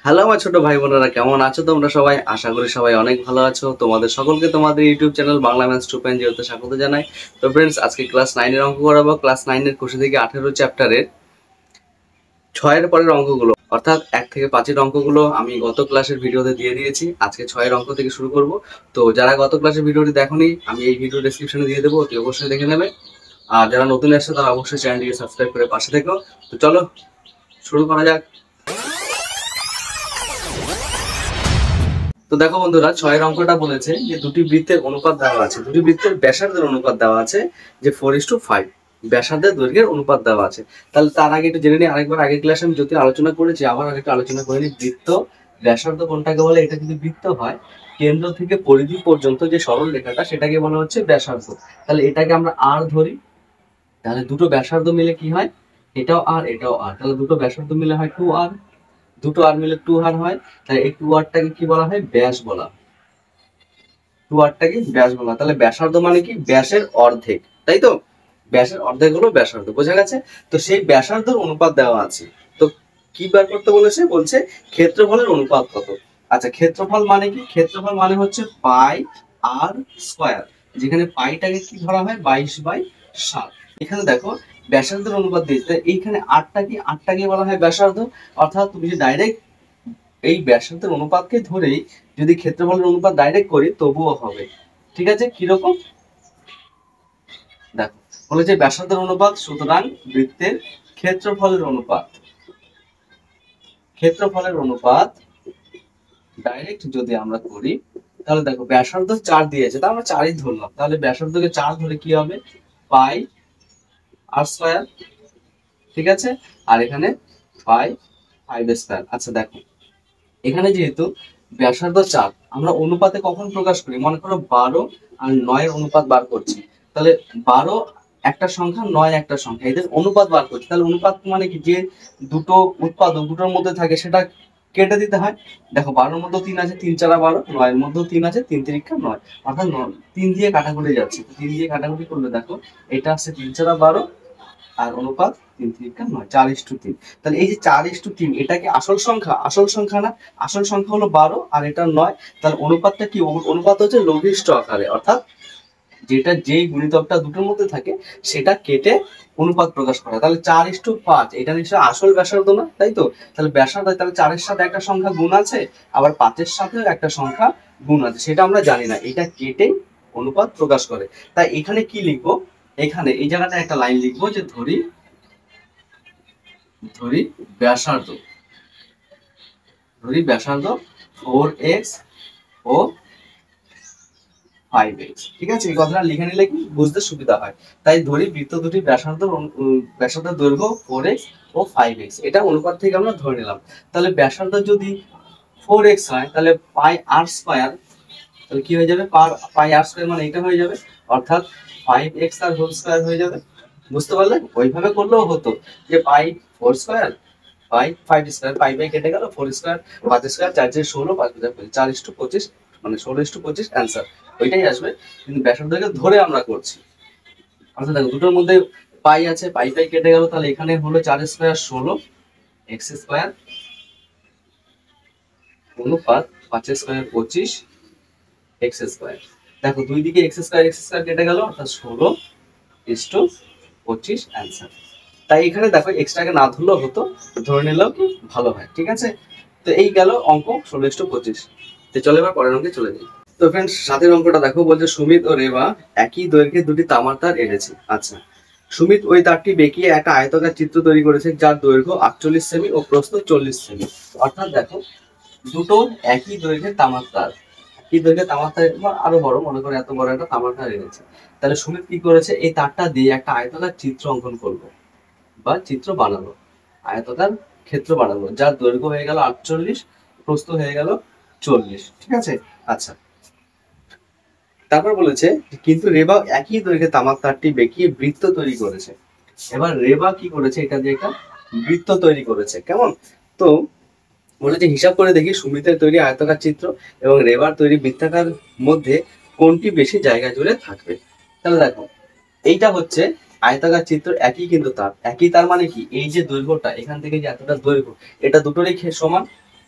Hello আমার ছোট ভাই বোনেরা, কেমন আছো তোমরা সবাই? আশা করি সবাই অনেক ভালো আছো। তোমাদের সকলকে তোমাদের ইউটিউব চ্যানেল বাংলা ম্যাথস 2.0 স্বাগত জানাই। তো ফ্রেন্ডস, আজকে ক্লাস 9 এর অঙ্ক করাবো। ক্লাস 9 এর কোষে থেকে 18 চ্যাপ্টারের 6 এর পরের অঙ্কগুলো, অর্থাৎ 1 থেকে 5 এর অঙ্কগুলো আমি গত ক্লাসের ভিডিওতে দিয়ে দিয়েছি। আজকে 6 এর অঙ্ক থেকে শুরু করব। তো যারা গত ক্লাসের ভিডিওটি দেখোনি, আমি এই ভিডিও ডেসক্রিপশনে দিয়ে দেবো, অতি অবশ্যই দেখে নেবে। আর যারা নতুন আসছে তারা অবশ্যই চ্যানেলটিকে সাবস্ক্রাইব করে পাশে থেকো। তো চলো শুরু করা যাক। তো দেখো বন্ধুরা, 6 অঙ্কটা বলেছে যে দুটি বৃত্তের অনুপাত দেওয়া আছে, দুটি বৃত্তের ব্যাসার্ধের অনুপাত দেওয়া আছে যে 4:5, ব্যাসার্ধের দৈর্ঘ্যের অনুপাত দেওয়া আছে। তাহলে তার আগে একটু জেনে নিই, আরেকবার আগের ক্লাসে আমি যদি আলোচনা করেছি, আবার আরেকটু আলোচনা করে নিই। বৃত্ত ব্যাসার্ধ কোনটাকে বলে? এটা যদি বৃত্ত হয়, কেন্দ্র থেকে পরিধি পর্যন্ত যে সরল রেখাটা সেটাকে বলা হচ্ছে ব্যাসার্ধ। তাহলে এটাকে আমরা আর ধরি। তাহলে দুটো ব্যাসার্ধ মিলে কি হয়? এটাও আর এটাও আর, তাহলে দুটো ব্যাসার্ধ মিলে হয় 2r, দুটো আর মিলে 2r হয়। তাহলে এই 2rটাকে কি বলা হয়? ব্যাস বলা। 2rটাকে ব্যাস বলা। তাহলে ব্যাসার্ধ মানে কি? ব্যাসের অর্ধেক, তাই তো? ব্যাসের অর্ধেক হলো ব্যাসার্ধ, বোঝা গেছে? তো সেই ব্যাসার্ধের অনুপাত দেওয়া আছে। তো কি বার করতে বলেছে? বলছে ক্ষেত্রফলের অনুপাত কত। আচ্ছা, ক্ষেত্রফল মানে কি? ক্ষেত্রফল মানে হচ্ছে পাই আর স্কয়ার, যেখানে পাইটাকে কি ধরা হয়? 22/7। এখানে দেখো ব্যাসার্ধের অনুপাত দিয়েছে, এইখানে আটটাকে বলা হয় ব্যাসার্ধ। অর্থাৎ তুমি যে ডাইরেক্ট এই ব্যাসার্ধের অনুপাতকে ধরেই যদি ক্ষেত্রফলের অনুপাত ডাইরেক্ট করি তবুও হবে। ঠিক আছে? কিরকম দেখো, বলেছে ব্যাসার্ধের অনুপাত, সুতরাং বৃত্তের ক্ষেত্রফলের অনুপাত, ক্ষেত্রফলের অনুপাত ডাইরেক্ট যদি আমরা করি, তাহলে দেখো ব্যাসার্ধ 4 দিয়েছে, তা আমরা 4ই ধরলাম। তাহলে ব্যাসার্ধকে 4 ধরে কি হবে? পাই আর স্কয়ার। ঠিক আছে? আর এখানে পাই 5 স্কয়ার। আচ্ছা দেখো, এখানে যেহেতু ব্যাসার্ধ 4, আমরা অনুপাতে কখন প্রকাশ করি? মনে করো 12 আর 9 এর অনুপাত বার করছি। তাহলে 12 একটা সংখ্যা, 9 একটা সংখ্যা, এদের অনুপাত বার করছি। তাহলে অনুপাত মানে কি? যে দুটো উৎপাদক দুটোর মধ্যে থাকে সেটা কেটে দিতে হয়। দেখো 12 এর মধ্যে 3 আছে, 3 4 12, 9 এর মধ্যেও 3 আছে, 3 3 9, অর্থাৎ 3 দিয়ে কাটাকুটি যাচ্ছে। 3 দিয়ে কাটাকুটি করলে দেখো এটা আসছে 3 4 12, আর অনুপাত 3 3 9, 4:3। তাহলে এই যে 4:3, এটা কি আসল সংখ্যা? আসল সংখ্যা না, আসল সংখ্যা হলো 12 আর এটা 9। তাহলে অনুপাতটা কি? অনুপাত হচ্ছে লঘিষ্ঠ আকারে, অর্থাৎ যেটা যেই গুণিতকটা দুটোর মধ্যে থাকে সেটা কেটে অনুপাত প্রকাশ করা। তাহলে 4:5, এটা নিশ্চয়ই আসল ব্যাসার্ধ না, তাই তো? তাহলে ব্যাসার্ধ, তাহলে 4-এর সাথে একটা সংখ্যা গুণ আছে, আবার 5-এর সাথেও একটা সংখ্যা গুণ আছে, সেটা আমরা জানি না। এটা কেটে অনুপাত প্রকাশ করে। তাই এখানে কি লিখবো? এখানে এই জায়গাটা একটা লাইন লিখবো যে ধরি ধরি ব্যাসার্ধ, ধরি ব্যাসার্ধ 4x ও 5x। ঠিক আছে? এই কথাটা লিখে নিলে কি বুঝতে সুবিধা হয়। তাই ধরি বৃত্ত দুটি ব্যাসার্ধের দৈর্ঘ্য 4x ও 5x, এটা অনুপাত থেকে আমরা ধরে নিলাম। তাহলে ব্যাসার্ধ যদি 4x হয়, তাহলে পাই আর স্কয়ার, তাহলে কি হয়ে যাবে? পাই আর স্কয়ার মানে এটা হয়ে যাবে, অর্থাৎ 5x আর হোল স্কয়ার হয়ে যাবে। বুঝতে পারলে? ওইভাবে করলেও হতো যে pi 4 square by 5 square, pi by কেটে গেল, 4 স্কয়ার 5 স্কয়ার 4 4 16, 5 5 4:25, মানে 16:25 অ্যান্সার ওইটাই আসবে। কিন্তু ব্যাসার্ধকে ধরে আমরা করছি। আচ্ছা দেখো, দুটোর মধ্যে পাই আছে, পাই পাই কেটে গেল, তাহলে এখানে হলো 4 স্কয়ার 16 x স্কয়ার অনুপাত 5 স্কয়ার 25 x স্কয়ার। দেখো দুই দিকে x স্কয়ার কেটে গেল, অর্থাৎ 16:25 অ্যান্সার। তাই এখানে দেখো এক্সট্রাকে না ধরলেও হতো, ধরে নিলেও কি ভালো হয়। ঠিক আছে? তো এই গেল অঙ্ক 16:25। তো চলো এবার পরের অঙ্কে চলে যাই। তো ফ্রেন্ডস, সাতের অঙ্কটা দেখো, বলছে সুমিত ও রেবা একই দৈর্ঘ্যের দুটি তামার তার এনেছে। আচ্ছা, সুমিত ওই তারটি বেঁকিয়ে একটা আয়তাকার চিত্র তৈরি করেছে, যার দৈর্ঘ্য 48 সেমি ও প্রস্থ 40 সেমি। অর্থাৎ দেখো দুটো একই দৈর্ঘ্যের তামার তার, একই দৈর্ঘ্যের তামার তার, আরো বড়, মনে করো এত বড় একটা তামার তার এনেছে। তাহলে সুমিত কি করেছে? এই তারটা দিয়ে একটা আয়তাকার চিত্র অঙ্কন করবে বা চিত্র বানালো, আয়তাকার ক্ষেত্র বানালো, যার দৈর্ঘ্য হয়ে গেল 48, প্রস্থ হয়ে গেল 40। ঠিক আছে? আচ্ছা, তারপর বলেছে কিন্তু রেবা একই দৈর্ঘ্যে তামাক তারটি বেঁকিয়ে বৃত্ত তৈরি করেছে। এবার রেবা কি করেছে? এটা দিয়ে একটা বৃত্ত তৈরি করেছে। কেমন? তো বলেছে হিসাব করে দেখি সুমিতের তৈরি আয়তাকার চিত্র এবং রেবার তৈরি বৃত্তাকার মধ্যে কোনটি বেশি জায়গা জুড়ে থাকবে। তাহলে দেখো এইটা হচ্ছে আয়তাকার চিত্র, একই কিন্তু তার, একই তার মানে কি? এই যে দৈর্ঘ্যটা, এখান থেকে যে এতটা দৈর্ঘ্য, এটা দুটোরই সমান।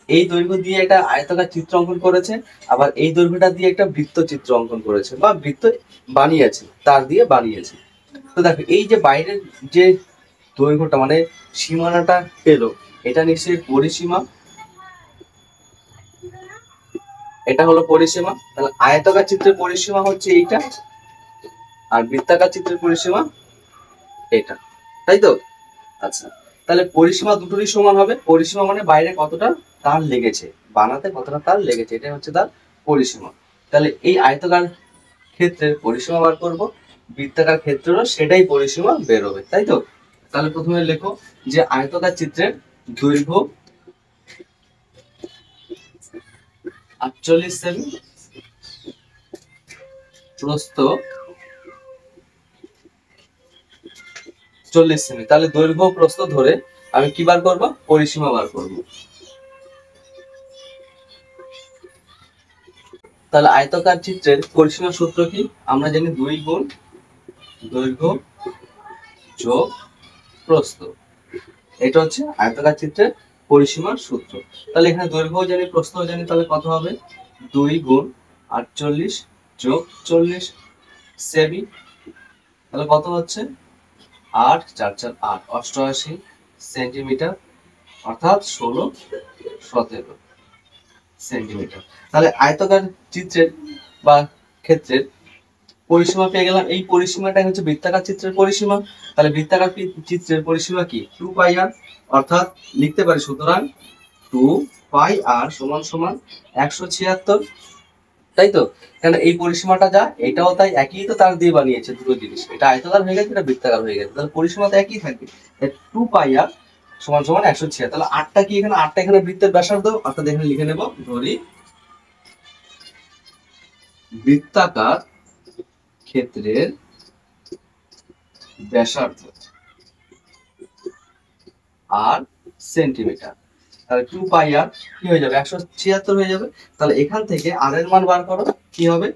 এই দৈর্ঘ্য দিয়ে একটা আয়তাকার চিত্র অঙ্কন করেছে, আবার এই দৈর্ঘ্যটা দিয়ে একটা বৃত্ত চিত্র অঙ্কন করেছে বা বৃত্ত বানিয়েছে, তার দিয়ে বানিয়েছে। তো দেখো এই যে বাইরের যে দৈর্ঘ্যটা মানে সীমানাটা পেলো, এটা নিশ্চয়ই পরিসীমা, এটা হলো পরিসীমা। তাহলে আয়তাকার চিত্রের পরিসীমা হচ্ছে এইটা, আর বৃত্তাকার চিত্রের পরিসীমা এটা, তাই তো? আচ্ছা, তাহলে পরিসীমা দুটোরই সমান হবে। পরিসীমা মানে বাইরে কতটা তার লেগেছে, বানাতে কতটা তার লেগেছে, এটা হচ্ছে তার পরিসীমা। তাহলে এই আয়তাকার ক্ষেত্রের পরিসীমা বার করবো, বৃত্তাকার ক্ষেত্রেরও সেটাই পরিসীমা বেরোবে, তাই তো? তাহলে প্রথমে লেখো যে আয়তাকার চিত্রের দৈর্ঘ্য 48 সেমি, প্রস্থ 40 সেমি। তাহলে দৈর্ঘ্য প্রস্থ ধরে আমি কি বার করবো? পরিসীমা বার করবো। তাহলে আয়তাকার চিত্রের পরিসীমা সূত্র কি? আমরা জানি 2 গুণ দৈর্ঘ্য যোগ প্রস্থ, এটা হচ্ছে আয়তাকার চিত্রের পরিসীমার সূত্র। তাহলে এখানে দৈর্ঘ্য জানি প্রস্থ জানি, তাহলে কত হবে? 2 গুণ 48 যোগ 40 সেমি, তাহলে কত হচ্ছে? 8 4 4 8 88 সেন্টিমিটার, অর্থাৎ 16-17 সেন্টিমিটার। তাহলে আয়তাকার চিত্রের বা ক্ষেত্রের পরিসীমা পেয়ে গেলাম। এই পরিসীমাটাই হচ্ছে বৃত্তাকার চিত্রের পরিসীমা। তাহলে বৃত্তাকার চিত্রের পরিসীমা কি? 2 পাই আর, অর্থাৎ লিখতে পারি সুতরাং 2 পাই আর সমান সমান 176, তাই তো? কারণ এই পরিসীমাটা যা, এটাও তাই, একই তো তার দিয়ে বানিয়েছে দুটো জিনিস, এটা আয়তাকার হয়ে গেছে, এটা বৃত্তাকার হয়ে গেছে, তাহলে পরিসীমা তো একই থাকবে। 2 পাই আর সমান সমান 176। তাহলে 8টা কি এখানে? 8টা এখানে বৃত্তের ব্যাসার্ধ, অর্থাৎ এখানে লিখে নেব, ধরি বৃত্তাকার ক্ষেত্রের ব্যাসার্ধ আর সেন্টিমিটার। তাহলে 2 পাই আর কি হয়ে যাবে? 176 হয়ে যাবে। তাহলে এখান থেকে আর এর মান বার করো, কি হবে?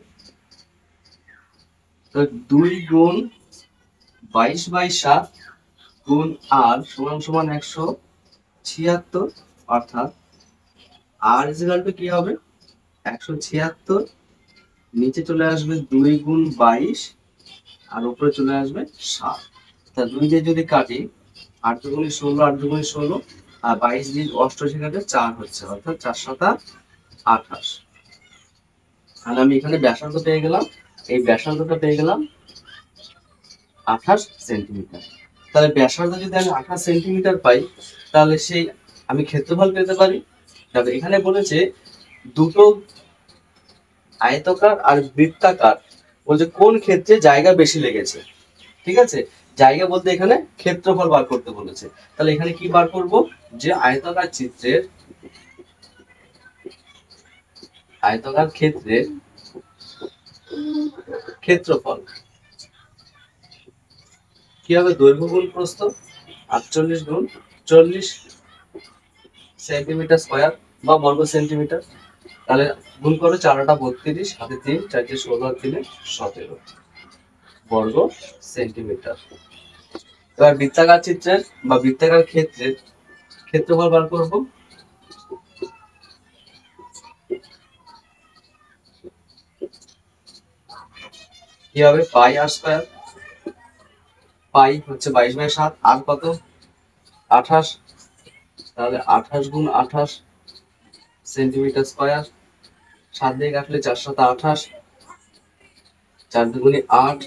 2 গুণ 22/7 গুণ আর সমান সমান 176, অর্থাৎ আর ইকুয়াল টু কি হবে? 176, নিচে চলে আসবে 2 গুণ 22 আর উপরে চলে আসবে 7। তা 2 দিয়ে যদি কাটি, 8 দুগুণে 16, 8 দুগুণে 16 আর 22 দিয়ে 88 কাটে 4 হচ্ছে, অর্থাৎ 4 7 28। তাহলে আমি এখানে ব্যাসার্ধ পেয়ে গেলাম, এই ব্যাসার্ধটা পেয়ে গেলাম 28 সেন্টিমিটার। তাহলে ব্যাসার্ধ যদি আমি 28 সেন্টিমিটার পাই, তাহলে সেই আমি ক্ষেত্রফল পেতে পারি। তবে এখানে বলেছে দুটো আয়তাকার আর বৃত্তাকার, বলছে কোন ক্ষেত্রে জায়গা বেশি লেগেছে। ঠিক আছে, জায়গা বলতে এখানে ক্ষেত্রফল বার করতে বলেছে। তাহলে এখানে কি বার করব? যে আয়তাকার চিত্রের আয়তাকার ক্ষেত্রের ক্ষেত্রফল কি হবে? দৈর্ঘ্য গুণ প্রস্থ, 48 গুণ 40 সেন্টিমিটার স্কয়ার বা বর্গ সেন্টিমিটার। তাহলে গুণ করো, 4 8 32, হাতে 3, 4 16 আর 3 17 বর্গ সেন্টিমিটার। এবার বৃত্তাকার চিত্রের বা বৃত্তাকার ক্ষেত্রের ক্ষেত্রফল বার করব। কি হবে? পাই আর স্কয়ার, পাই হচ্ছে 22/7 আর কত? 28, তাহলে 28 গুণ 28 সেন্টিমিটার স্কয়ার, 7 দিয়ে কাটলে 4 7 28, 4 দুগুণে 8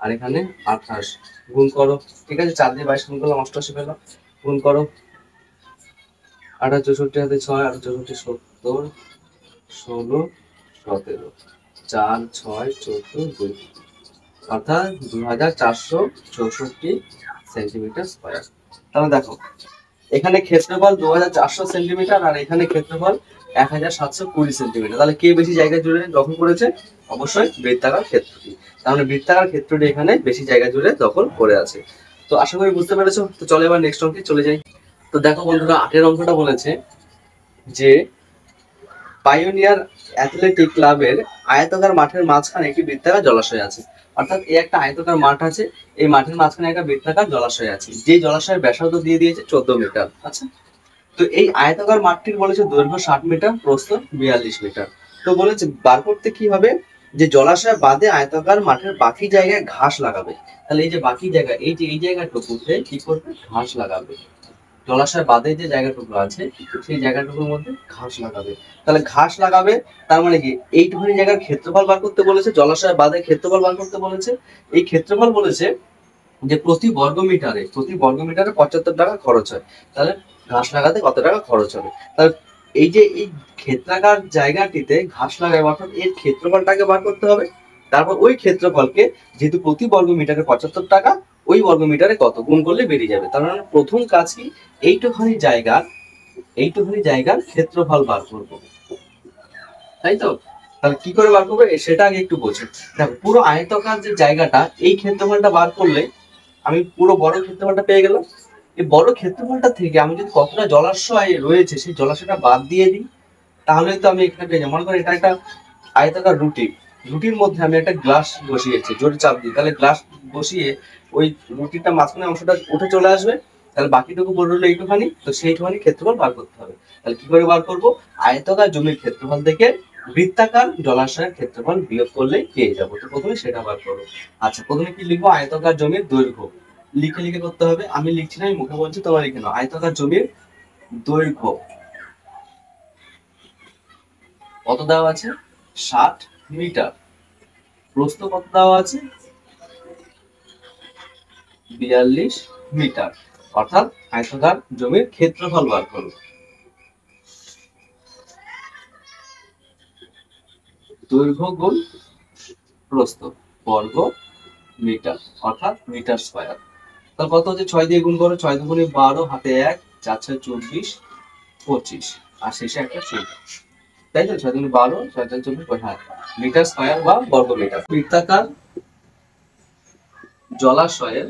আর এখানে 28, গুণ করো। ঠিক আছে, 4 দিয়ে 22 গুণ করলাম 88 পেলাম, গুণ করো। 28 64 হাতে 6, 8 64 70 16 17, 4 6 14 2, অর্থাৎ 2464 সেন্টিমিটার স্কয়ার। তাহলে দেখো এখানে ক্ষেত্রফল 2400 সেন্টিমিটার আর এখানে ক্ষেত্রফল 1720 সেন্টিমিটার। তাহলে কে বেশি জায়গা জুড়ে দখল করেছে? অবশ্যই বৃত্তাকার ক্ষেত্রটি। তাহলে বৃত্তাকার ক্ষেত্রটি এখানে বেশি জায়গা জুড়ে দখল করে আছে। তো আশা করি বুঝতে পেরেছো। তো চলো এবার নেক্সট অঙ্কে চলে যাই। তো দেখো বন্ধুরা, 8এর অঙ্কটা বলেছে যে পাইওনিয়ার অ্যাথলেটিক ক্লাবের আয়তাকার মাঠের মাঝখানে একটি বৃত্তাকার জলাশয় আছে। অর্থাৎ এই একটা আয়তাকার মাঠ আছে, এই মাঠের মাঝখানে একটা বৃত্তাকার জলাশয় আছে, যে জলাশয়ের ব্যাসার্ধ দিয়ে দিয়েছে 14 মিটার। আচ্ছা, তো এই আয়তাকার মাঠটির বলেছে দৈর্ঘ্য 60 মিটার, প্রস্থ 42 মিটার। তো বলেছে বার করতে কি হবে, যে জলাশয় বাদে আয়তাকার মাঠের বাকি জায়গায় ঘাস লাগাবে। তাহলে এই যে বাকি জায়গা, এই জায়গাটুকুতে কি করবে, ঘাস লাগাবে। জলাশয় বাদে যে জায়গাটুকু আছে সেই জায়গাটুকুর মধ্যে ঘাস লাগাবে। তাহলে ঘাস লাগাবে, তার মানে কি এইটুকুনি জায়গার ক্ষেত্রফল বার করতে বলেছে, জলাশয় বাদে ক্ষেত্রফল বার করতে বলেছে। এই ক্ষেত্রফল বলেছে যে প্রতি বর্গ মিটারে 75 টাকা খরচ হয়। তাহলে ঘাস লাগাতে কত টাকা খরচ হবে। তাহলে এই যে এই ক্ষেত্রাকার জায়গাটিতে ঘাস লাগাবে, অর্থাৎ এর ক্ষেত্রফলটাকে বার করতে হবে। তারপর ওই ক্ষেত্রফলকে, যেহেতু প্রতি বর্গ মিটারে 75 টাকা, ওই বর্গ মিটারে কত গুণ করলে বেরিয়ে যাবে। তার মানে প্রথম কাজ কি, এইটুখানি জায়গার ক্ষেত্রফল বার করবো, তাই তো। তাহলে কি করে বার করবে সেটা আগে একটু বোঝো। দেখো পুরো আয়তকার যে জায়গাটা, এই ক্ষেত্রফলটা বার করলে আমি পুরো বড় ক্ষেত্রফলটা পেয়ে গেলাম। এই বড় ক্ষেত্রফলটা থেকে আমি যদি কতটা জলাশয় রয়েছে সেই জলাশয়টা বাদ দিয়ে দিই, তাহলে তো আমি এখানে পেয়ে যাবো। মনে করো এটা একটা আয়তাকার রুটি, রুটির মধ্যে আমি একটা গ্লাস বসিয়েছি, জোরে চাপ দিই, তাহলে গ্লাস বসিয়ে ওই রুটিটা মাঝখানে অংশটা উঠে চলে আসবে। তাহলে বাকিটুকু পড়ে রইলো এইটুখানি, তো সেইটুখানি ক্ষেত্রফল বার করতে হবে। তাহলে কি করে বার করবো, আয়তাকার জমির ক্ষেত্রফল থেকে বৃত্তাকার জলাশয়ের ক্ষেত্রফল বিয়োগ করলে পেয়ে যাবো। তো প্রথমে সেটা বার করবো। আচ্ছা, প্রথমে কি লিখবো, আয়তাকার জমির দৈর্ঘ্য, লিখে লিখে করতে হবে। আমি লিখছি না, আমি মুখে বলছি, তোমরা লিখে নাও। আয়তাকার জমির দৈর্ঘ্য কত দেওয়া আছে, 60 মিটার। প্রস্থ কত দেওয়া আছে, 42 মিটার। অর্থাৎ আয়তাকার জমির ক্ষেত্রফল বার করো। দৈর্ঘ্য গুণ প্রস্থ বর্গ মিটার, অর্থাৎ মিটার স্কয়ার। তাহলে কত হচ্ছে, 6 দিয়ে গুণ করো, 6 দুগুণে 12, হাতে 1, 4 6 24, 25, আর শেষে একটা শূন্য, তাই তো। 6 দুগুণে 12, 6 4 24, হ্যাঁ, মিটার স্কয়ার বা বর্গ মিটার। বৃত্তাকার জলাশয়ের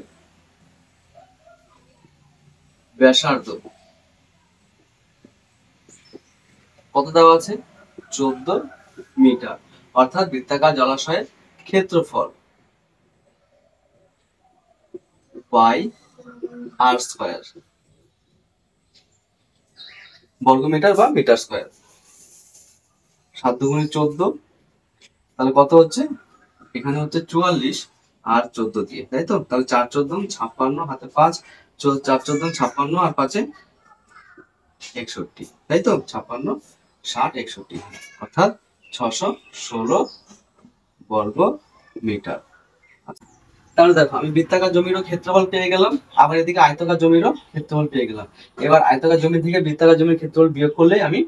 ব্যাসার্ধ কত দেওয়া আছে, 14 মিটার। অর্থাৎ বৃত্তাকার জলাশয়ের ক্ষেত্রফল বাই আর স্কয়ার, বর্গমিটার বা মিটার স্কয়ার। 7 দুগুণে 14, তাহলে কত হচ্ছে, এখানে হচ্ছে 44 আর 14 দিয়ে, তাই তো। তাহলে 4 14 56, হাতে 5, 4 14 56 আর 5 61, তাই তো। 56 60 61, অর্থাৎ 616 বর্গ মিটার। তাহলে দেখো আমি বৃত্তাকার জমিরও ক্ষেত্রফল পেয়ে গেলাম, আবার এদিকে আয়তাকার জমিরও ক্ষেত্রফল পেয়ে গেলাম। এবার আয়তাকার জমি থেকে বৃত্তাকার জমির ক্ষেত্রফল বিয়োগ করলে আমি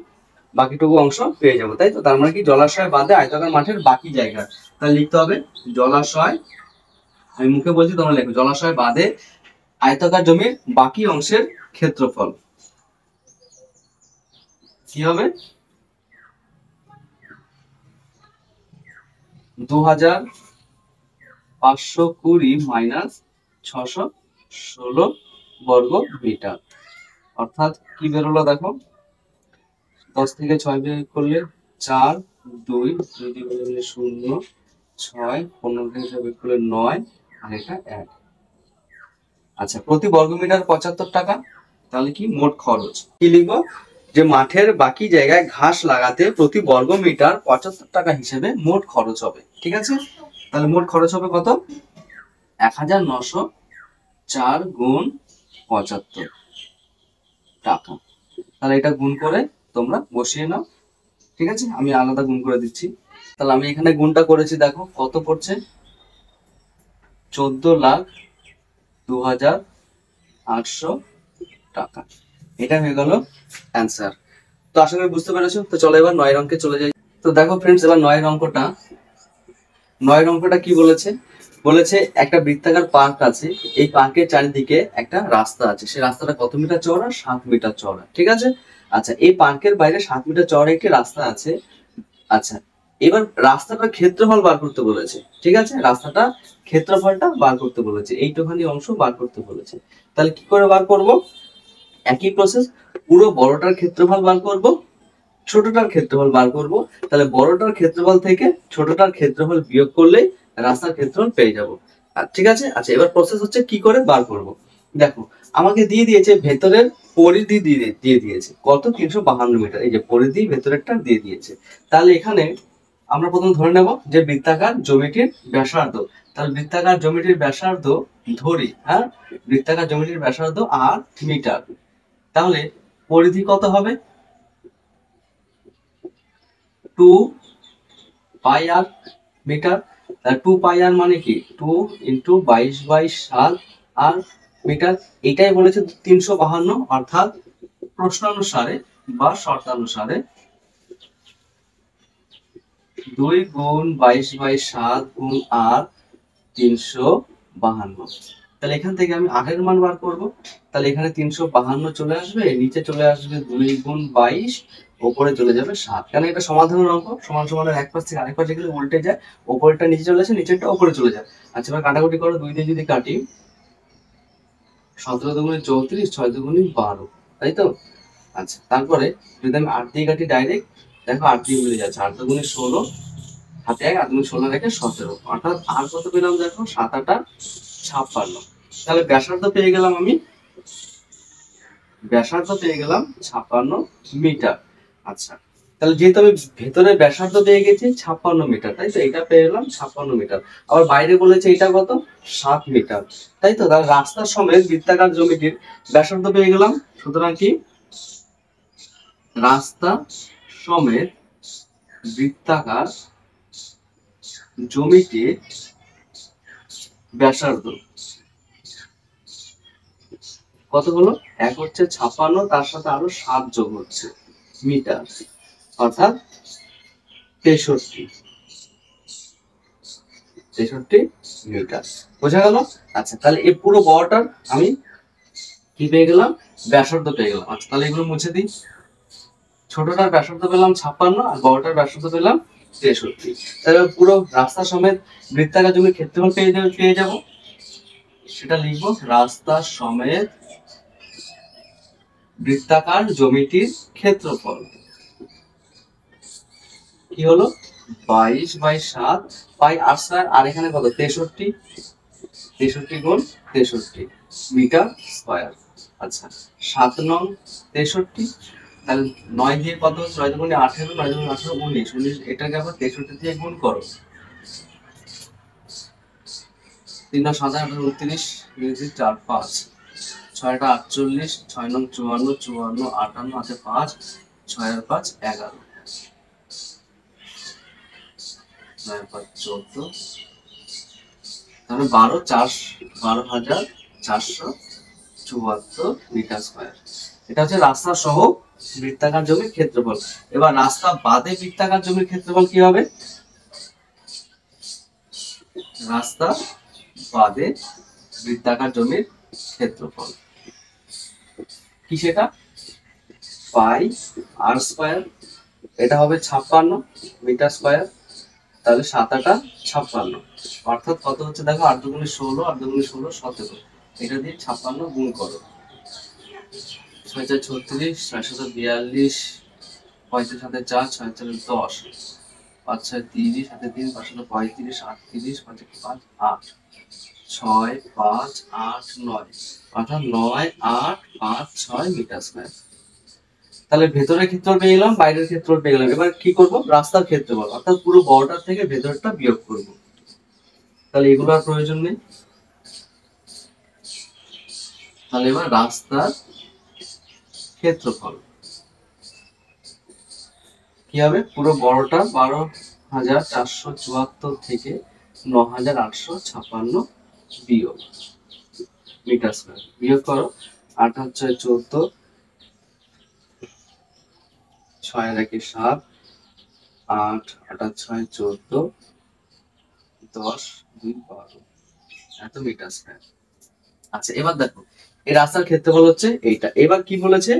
বাকিটুকু অংশ পেয়ে যাবো, তাই তো। তার মানে কি, জলাশয় বাদে আয়তাকার মাঠের বাকি জায়গা। তাহলে লিখতে হবে জলাশয়, আমি মুখে বলছি তোমরা লেখো, জলাশয় বাদে আয়তাকার জমির বাকি অংশের ক্ষেত্রফল কি হবে, 2520 মাইনাস 616 বর্গ মিটার। অর্থাৎ কি বেরোলো দেখো, 10 থেকে 6 বিয়োগ করলে 4, 2 2 দিয়ে করলে 0, 6, 15 থেকে 6 বিয়োগ করলে 9, আর এটা 1। আচ্ছা, প্রতি বর্গ মিটার 75 টাকা। তাহলে কি, মোট খরচ কি লিখবো, যে মাঠের বাকি জায়গায় ঘাস লাগাতে প্রতি বর্গ মিটার 75 টাকা হিসেবে মোট খরচ হবে। ঠিক আছে, তাহলে মোট খরচ হবে কত, 1904 গুণ 75 টাকা। তাহলে এটা গুণ করে তোমরা বসিয়ে নাও। ঠিক আছে, আমি আলাদা গুণ করে দিচ্ছি। তাহলে আমি এখানে গুণটা করেছি, দেখো কত পড়ছে, 14,02,800 টাকা। এটা হয়ে গেল অ্যান্সার। তো আশা করি বুঝতে পেরেছো। তো চলো এবার 9 অঙ্কে চলে যাই। তো দেখো ফ্রেন্ডস, এবার 9 অঙ্কটা কি বলেছে, বলেছে একটা বৃত্তাকার পার্ক আছে, এই পার্কের চারিদিকে একটা রাস্তা আছে, সেই রাস্তাটা কত মিটার চওড়া, 7 মিটার চওড়া। ঠিক আছে, আচ্ছা এই পার্কের বাইরে 7 মিটার চওড়া একটি রাস্তা আছে। আচ্ছা, এবার রাস্তাটার ক্ষেত্রফল বার করতে বলেছে। ঠিক আছে, রাস্তাটা ক্ষেত্রফলটা বার করতে বলেছে, এইটুখানি অংশ বার করতে বলেছে। তাহলে কি করে বার করব, একই প্রসেস, পুরো বড়টার ক্ষেত্রফল বার করব, ছোটটার ক্ষেত্রফল বার করব। তাহলে বড়টার ক্ষেত্রফল থেকে ছোটটার ক্ষেত্রফল বিয়োগ করলেই রাস্তার ক্ষেত্রফল পেয়ে যাব। ঠিক আছে, আচ্ছা এবার প্রসেস হচ্ছে কি করে বার করব। দেখো আমাকে দিয়ে দিয়েছে ভেতরের পরিধি দিয়ে দিয়েছে কত 352 মিটার, এই যে পরিধি ভেতরেরটা দিয়ে দিয়েছে। তাহলে এখানে আমরা প্রথম ধরে নেব যে বৃত্তাকার জ্যামিতির ব্যাসার্ধ, তাহলে বৃত্তাকার জ্যামিতির ব্যাসার্ধ ধরি, হ্যাঁ বৃত্তাকার জ্যামিতির ব্যাসার্ধ আর মিটার, তাহলে পরিধি কত হবে 2 পাই আর মিটার। 2 পাই আর মানে কি 2 ইন্টু 22/7 আর মিটার, এটাই বলেছে 352, অর্থাৎ প্রশ্নানুসারে বা শর্তানুসারে 2 গুণ 22/7 গুণ আর 352। তাহলে এখান থেকে আমি আগের মান বার করব, তাহলে এখানে 352 চলে আসবে, নিচে চলে আসবে 2 গুণ 22, উপরে চলে যাবে 7, কারণ এটা সমাধানের অঙ্ক, সমান সমানের এক পাশ থেকে আরেক পাশে গেলে উল্টে যায়, উপরেরটা নিচে চলে আসে, নিচেরটা উপরে চলে যায়। আচ্ছা এবার কাটাকুটি করো, 2 দিয়ে যদি কাটি 17 দুগুণে 34, 6 দুগুণে 12, তাই তো। আচ্ছা তারপরে যদি আমি 8 দিয়ে কাটি ডাইরেক্ট, দেখো 8 দিয়ে মিলে যাচ্ছে, 8 দুগুণে 16, হাতে 1, 8 দুগুণে 16 রেখে 17, অর্থাৎ আর কত পেলাম দেখো 7 8 56। তাহলে ব্যাসার্ধ পেয়ে গেলাম আমি, ব্যাসার্ধ পেয়ে গেলাম 56 মিটার। আচ্ছা তাহলে যেহেতু আমি ভেতরে ব্যাসার্ধ পেয়ে গেছি 56 মিটার, তাই তো, এটা পেয়ে গেলাম 56 মিটার, আবার বাইরে বলেছে এটা কত 7 মিটার, তাই তো। তাহলে রাস্তার সমেত বৃত্তাকার জ্যামিতির ব্যাসার্ধ পেয়ে গেলাম, সুতরাং কি রাস্তা সমেত বৃত্তাকার জ্যামিতির ব্যাসার্ধ কত হলো, এক হচ্ছে 56, তার সাথে আরো 7 যোগ হচ্ছে মিটার, অর্থাৎ 63 মিটার। বোঝা গেল? আচ্ছা তাহলে এই পুরো বড়টার আমি কি পেয়ে গেলাম, ব্যাসার্ধ পেয়ে গেলাম। আচ্ছা তাহলে এগুলো মুছে দিই, ছোটটার ব্যাসার্ধ পেলাম 56 আর বড়টার ব্যাসার্ধ পেলাম 63। তাহলে পুরো রাস্তা সমেত বৃত্তাকার জমির ক্ষেত্রফল পেয়ে যাব, সেটা লিখবো রাস্তা সমেত বৃত্তাকার জমিটির ক্ষেত্রফল কি হলো 22/7 পাই আর স্কয়ার, আর এখানে কত 63, 63 গুণ 63 মিটার স্কয়ার। আচ্ছা 7 নং 63, তাহলে 9 দিয়ে কত হচ্ছে, 9 দুগুণে 18, 9 দুগুণে 18 19, 19 এটাকে আবার 63 দিয়ে গুণ করো, 3 9 7 8 29, 4 5, 6 48, 6 নং 54, 54 58 হাতে 5, 6 আর 5 11, 9 5 14, তাহলে 12,474 মিটার স্কয়ার। এটা হচ্ছে রাস্তা সহ বৃত্তাকার জমির ক্ষেত্রফল। এবার রাস্তা বাদে বৃত্তাকার জমির ক্ষেত্রফল কি হবে, রাস্তা বাদে বৃত্তাকার জমির ক্ষেত্রফল কি, সেটা পাই আর স্কয়ার, এটা হবে 56 মিটার স্কয়ার, তাহলে 7 8 56, অর্থাৎ কত হচ্ছে দেখো 8 দুগুণে 16, 8 দুগুণে 16 17, এটা দিয়ে 56 গুণ করো, 6 4 36, 6 7 42, 35 হাতে 4, 6 4 10, 5 6 30 হাতে 3, 5 7 35, 38, 5 5 8, 6 5 8 9, অর্থাৎ 9 8 5 6 মিটার স্কয়ার। তাহলে ভেতরের ক্ষেত্রফল পেয়ে গেলাম, বাইরের ক্ষেত্রফল পেয়ে গেলাম, এবার কি করব, রাস্তার ক্ষেত্রফল অর্থাৎ পুরো বর্ডার থেকে ভেতরটা বিয়োগ করব। তাহলে এগুলো আর প্রয়োজন নেই, তাহলে এবার রাস্তার ক্ষেত্রফল কি হবে, পুরো বড়টা 12,474 থেকে 9,856 বিয়োগ মিটার স্কয়ার, বিয়োগ করো, 8 আর 6 14, 6 আর 1 7, 8 8 আর 6 14, 10 2 12, এত মিটার স্কয়ার। আচ্ছা এবার দেখো এই রাস্তার ক্ষেত্রফল হচ্ছে এইটা। এবার কি বলেছে,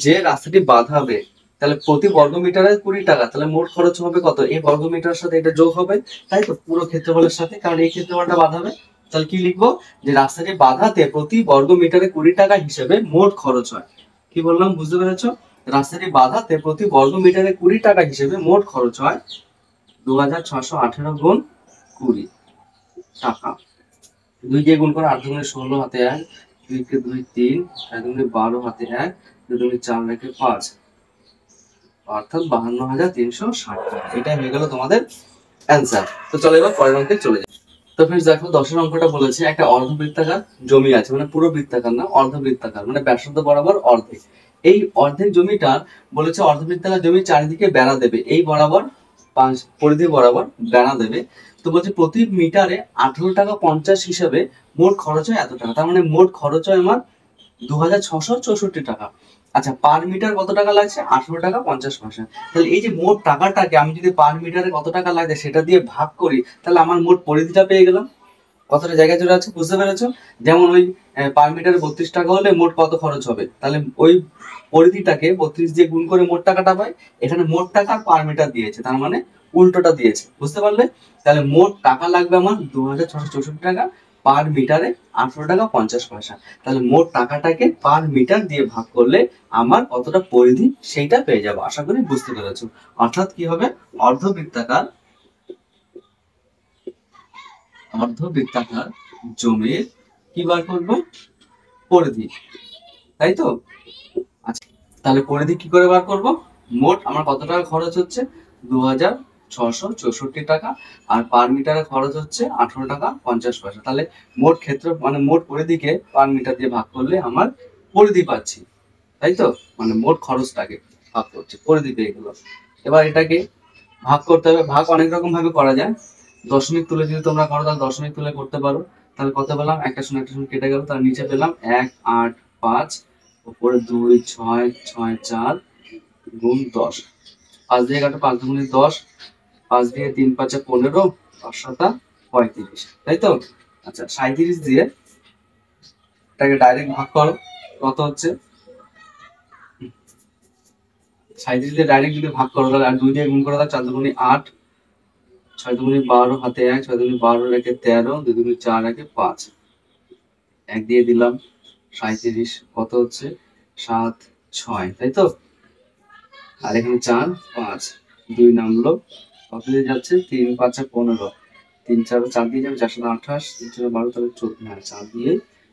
যে রাস্তাটি বাঁধাবে তাহলে প্রতি বর্গ মিটারে 20 টাকা, তাহলে মোট খরচ হবে কত, এই বর্গ মিটারের সাথে এটা যোগ হবে, তাই তো, পুরো ক্ষেত্রফলের সাথে, কারণ এই ক্ষেত্রফলটা বাঁধাবে। তাহলে কি লিখবো, যে রাস্তাটি বাঁধাতে প্রতি বর্গ মিটারে 20 টাকা হিসেবে মোট খরচ হয়। কি বললাম বুঝতে পেরেছো, রাস্তাটি বাঁধাতে প্রতি বর্গ মিটারে 20 টাকা হিসেবে মোট খরচ হয় 2618 গুণ 20 টাকা। 2 দিয়ে গুণ করে 8 দুগুণে 16 হাতে 1, 2 কে 2 3, 4 দুগুণে 12 হাতে 1, 2 দুগুণে 4 রেখে 5, অর্থাৎ 52,360 টাকা। এটাই হয়ে গেল তোমাদের অ্যান্সার। তো চলো এবার পরের অঙ্কে চলে যাই। তো ফ্রেন্ডস দেখো 10 এর অঙ্কটা বলেছে একটা অর্ধবৃত্তাকার জমি আছে, মানে পুরো বৃত্তাকার না, অর্ধবৃত্তাকার, মানে ব্যাসার্ধ বরাবর অর্ধেক। এই অর্ধেক জমিটা বলেছে অর্ধবৃত্তাকার জমির চারিদিকে বেড়া দেবে, এই বরাবর 5 পরিধি বরাবর বেড়া দেবে। তো বলছে প্রতি মিটারে 18 টাকা 50 হিসাবে মোট খরচ হয় এত টাকা। তার মানে মোট খরচ হয় আমার 2664 টাকা। আচ্ছা, পার মিটার কত টাকা লাগছে? 18 টাকা 50 পয়সা। তাহলে এই যে মোট টাকাটাকে আমি যদি পার মিটারে কত টাকা লাগে সেটা দিয়ে ভাগ করি, তাহলে আমার মোট পরিধিটা পেয়ে গেলাম। কতটা জায়গা জুড়ে আছে বুঝতে পেরেছো? যেমন ওই পার মিটারে 32 টাকা হলে মোট কত খরচ হবে, তাহলে ওই পরিধিটাকে 32 দিয়ে গুণ করে মোট টাকাটা পাই। এখানে মোট টাকা পার মিটার দিয়েছে, তার মানে উল্টোটা দিয়েছে, বুঝতে পারলে? তাহলে মোট টাকা লাগবে আমার 2664 টাকা, পার মিটারে 18 টাকা 50 পয়সা। তাহলে মোট টাকাটাকে পার মিটার দিয়ে ভাগ করলে আমার কতটা পরিধি সেইটা পেয়ে যাবো। আশা করি বুঝতে পেরেছো। অর্থাৎ কি হবে, অর্ধবৃত্তাকার অর্ধবৃত্তাকার জমির কি বার করবো? পরিধি, তাই তো? আচ্ছা, তাহলে পরিধি কি করে বার করব? মোট আমার কত টাকা খরচ হচ্ছে? 2664 টাকা, আর পার মিটারে খরচ হচ্ছে 18 টাকা 50 পয়সা। তাহলে মোট ক্ষেত্র মানে মোট পরিধিকে পার মিটার দিয়ে ভাগ করলে আমার পরিধি পাচ্ছি, তাই তো? মানে মোট খরচটাকে ভাগ করছে, পরিধি পেয়ে গেল। এবার এটাকে ভাগ করতে হবে। ভাগ অনেক রকম ভাবে করা যায়। দশমিক তুলে যদি তোমরা করো তাহলে দশমিক তুলে করতে পারো। তাহলে কত পেলাম? একটা শূন্য কেটে গেল, তার নিচে পেলাম 1 8 5, উপরে 2 6 6 4 গুণ 10, 5 দিয়ে কাটো, 5 দুগুণে 10, 5 দিয়ে 3 5 15, 5 7 35, তাই তো? আচ্ছা, 37 দিয়ে এটাকে ডাইরেক্ট ভাগ করো, কত হচ্ছে? 37 দিয়ে ডাইরেক্ট যদি ভাগ করো তাহলে আর 2 দিয়ে গুণ করো, তাহলে 4 দুগুণে 8, 6 দুগুণে 12 হাতে 1, 6 দুগুণে 12 রেখে 13, 2 দুগুণে 4 রেখে 5, 1 দিয়ে দিলাম। 37 কত হচ্ছে? 7 6, তাই তো? আর এখানে 4 5, 2 নামলো, কত দিয়ে যাচ্ছে? 3 5 15, 3 4 4 দিয়ে যাবে, 4 7 28, 3 4 12, তাহলে 14, হ্যাঁ 4 দিয়ে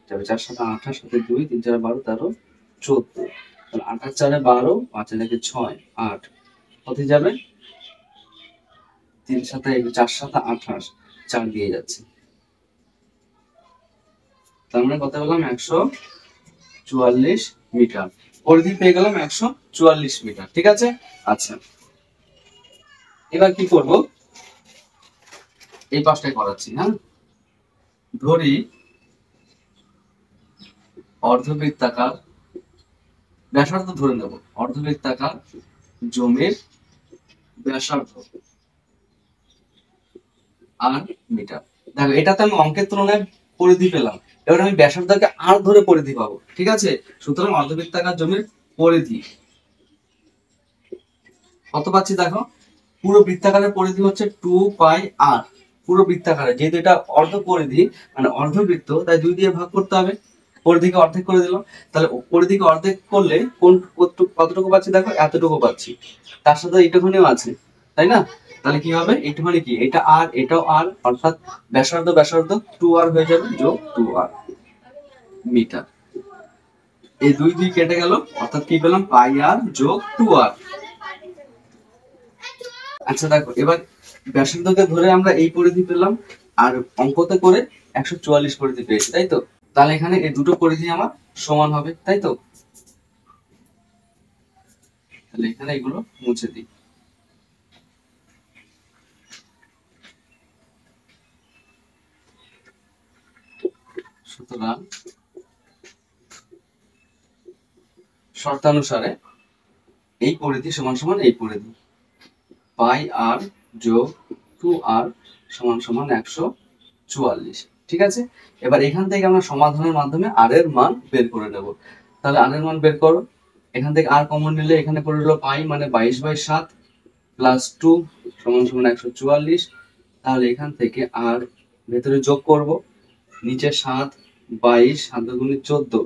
যাবে, 4 7 28 হাতে 2, 3 4 12 13 14, তাহলে 8 4 12, 5 রেখে 6 8, কত যাবে? 3 7 4 7 28, 4 দিয়ে যাচ্ছে। তার মানে কত পেলাম? 144 মিটার। পরিধি পেয়ে গেলাম 144 মিটার, ঠিক আছে? আচ্ছা, এবার কি করব? এই পাশটাই করাচ্ছি, হ্যাঁ। ধরি অর্ধবৃত্তাকার, ব্যাসার্ধ ধরে নেব, অর্ধবৃত্তাকার জমির ব্যাসার্ধ আর মিটার। দেখো এটাতে আমি অঙ্কের তুলনায় পরিধি পেলাম, এবার আমি ব্যাসার্ধকে আর ধরে পরিধি পাবো, ঠিক আছে? সুতরাং অর্ধবৃত্তাকার জমির পরিধি কত পাচ্ছি দেখো? পুরো বৃত্তাকারের পরিধি হচ্ছে 2 পাই আর। পুরো বৃত্তাকারে, যেহেতু এটা অর্ধ পরিধি মানে অর্ধবৃত্ত, তাই 2 দিয়ে ভাগ করতে হবে। পরিধিকে অর্ধেক করে দিলাম, তাহলে পরিধিকে অর্ধেক করলে কোন কতটুকু পাচ্ছি দেখো? এতটুকু পাচ্ছি। তার সাথে এইটুকুনিও আছে, তাই না? তাহলে কি হবে? এইটুকুনি কি, এটা আর এটাও আর, অর্থাৎ ব্যাসার্ধ ব্যাসার্ধ 2r হয়ে যাবে, যোগ 2r মিটার। এই 2 2 কেটে গেল, অর্থাৎ কি পেলাম? পাই আর যোগ 2r। আচ্ছা দেখো, এবার ব্যাসার্ধকে ধরে আমরা এই পরিধি পেলাম, আর অঙ্কতে করে 144 পরিধি পেয়েছি, তাই তো? তাহলে এখানে এই দুটো পরিধি আমার সমান হবে, তাই তো? তাহলে এখানে এগুলো মুছে দিই। সুতরাং শর্তানুসারে এই পরিধি সমান সমান এই পরিধি, পাই আর যোগ 2r সমান সমান 144, ঠিক আছে? এবার এখান থেকে আমরা সমাধানের মাধ্যমে আর এর মান বের করে নেব। তাহলে আর এর মান বের করো। এখান থেকে আর কমন নিলে এখানে পড়ে রইল পাই, মানে 22/7 প্লাস 2 সমান সমান 144। তাহলে এখান থেকে আর ভেতরে যোগ করব, নিচে 7 22 7 দুগুণে 14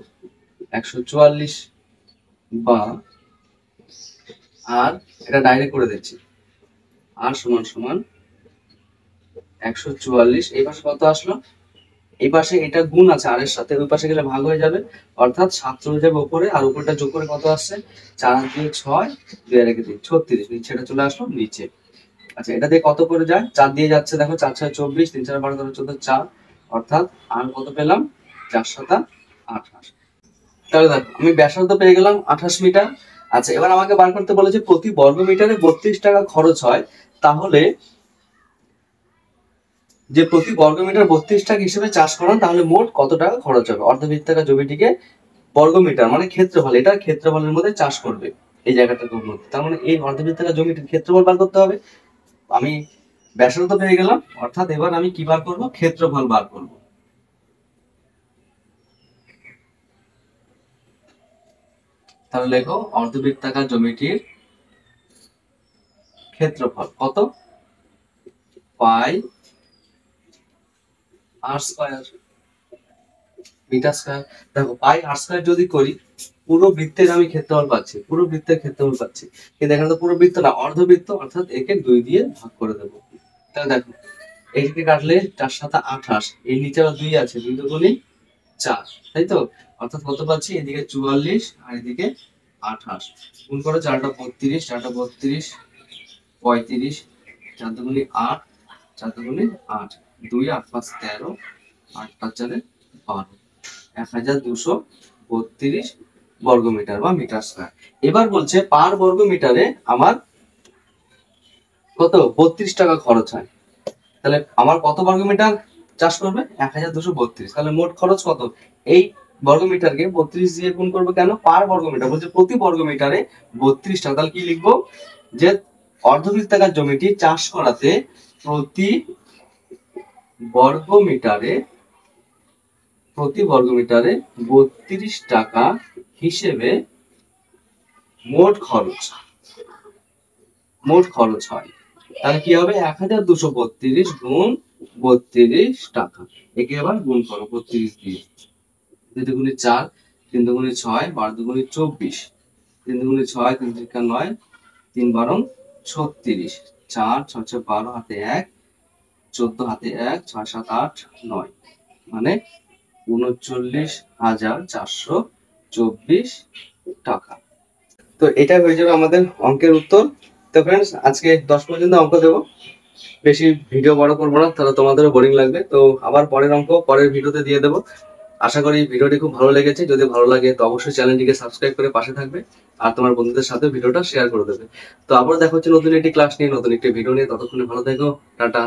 144, বা আর এটা ডাইরেক্ট করে দিচ্ছি, আর সমান সমান 144। এই পাশে কত আসলো? এই পাশে এটা গুণ আছে আর এর সাথে, ওই পাশে গেলে ভাগ হয়ে যাবে, অর্থাৎ 7 চলে যাবে উপরে, আর উপরটা যোগ করে কত আসছে 4 আর 2 6, 2 আর 1 3, 36, নিচেটা চলে আসলো নিচে। আচ্ছা এটা দিয়ে কত করে যায়, 4 দিয়ে যাচ্ছে, দেখো 4 6 24, 3 4 12 13 14 4, অর্থাৎ আর কত পেলাম 4 7 28। তাহলে দেখো আমি ব্যাসার্ধ পেয়ে গেলাম 28 মিটার। আচ্ছা এবার আমাকে বার করতে বলেছে প্রতি বর্গ মিটারে 32 টাকা খরচ হয়, তাহলে যে প্রতি বর্গ মিটার 32 টাকা হিসেবে চাষ করান, তাহলে মোট কত টাকা খরচ হবে। অর্ধবৃত্তাকার জমিটিকে বর্গ মিটার মানে ক্ষেত্রফল, এটার ক্ষেত্রফলের মধ্যে চাষ করবে এই জায়গাটার মধ্যে, তার মানে এই অর্ধবৃত্তাকার জমিটির ক্ষেত্রফল বার করতে হবে। আমি ব্যাসার্ধ পেয়ে গেলাম, অর্থাৎ এবার আমি কি বার করব, ক্ষেত্রফল বার করব। তাহলে লেখো অর্ধবৃত্তাকার জমিটির ক্ষেত্রফল কত, পাই আর স্কয়ার মিটার স্কয়ার। দেখো পাই আর স্কয়ার যদি করি, পুরো বৃত্তের আমি ক্ষেত্রফল পাচ্ছি, পুরো বৃত্তের ক্ষেত্রফল পাচ্ছি, কিন্তু এখানে তো পুরো বৃত্ত না, অর্ধবৃত্ত, অর্থাৎ একে 2 দিয়ে ভাগ করে দেবো। তাহলে দেখো এইদিকে কাটলে 4 7 28, এই নিচে আবার 2 আছে, 2 দুগুণে 4, তাই তো, অর্থাৎ কত পাচ্ছি এদিকে 44 আর এদিকে 28, গুণ করো 4টা 32, 4টা 32 35, 4 দুগুণে 8, 4 দুগুণে 8, 2 8 5 13, 8 5 4 12, 1232 বর্গ মিটার বা মিটার স্কয়ার। এবার বলছে পার বর্গ মিটারে আমার কত 32 টাকা খরচ হয়, তাহলে আমার কত বর্গ মিটার চাষ করবে 1232, তাহলে মোট খরচ কত, এই বর্গ মিটারকে 32 দিয়ে গুণ করবো, কেন পার বর্গ মিটার বলছে প্রতি বর্গ মিটারে 32 টাকা, তাহলে কি লিখবো যে অর্ধবৃত্তাকার জমিটি চাষ করাতে প্রতি বর্গ মিটারে 32 টাকা হিসেবে মোট খরচ হয়। তাহলে কি হবে 1232 গুণ 32 টাকা, একে আবার গুণ করো 32 দিয়ে, 2 দুগুণে 4, 3 দুগুণে 6, 12 দুগুণে 24, 3 দুগুণে 6, 3 3 9, 3 12 36, 4 6 6 12 হাতে 1, 14 হাতে 1, 6 7 8 9, মানে 39,424 টাকা। তো এটা হয়ে যাবে আমাদের অঙ্কের উত্তর। তো ফ্রেন্ডস আজকে 10 পর্যন্ত অঙ্ক দেবো, বেশি ভিডিও বড় করবো না, তাহলে তোমাদেরও বোরিং লাগবে। তো আবার পরের অঙ্ক পরের ভিডিওতে দিয়ে দেবো। আশা করি ভিডিওটি খুব ভালো লেগেছে, যদি ভালো লাগে তো অবশ্যই চ্যানেলটিকে সাবস্ক্রাইব করে পাশে থাকবে, আর তোমার বন্ধুদের সাথে ভিডিওটা শেয়ার করে দেবে। তো আবার দেখা হচ্ছে নতুন একটি ক্লাস নিয়ে, নতুন একটি ভিডিও নিয়ে, ততক্ষণে ভালো থেকো, টাটা।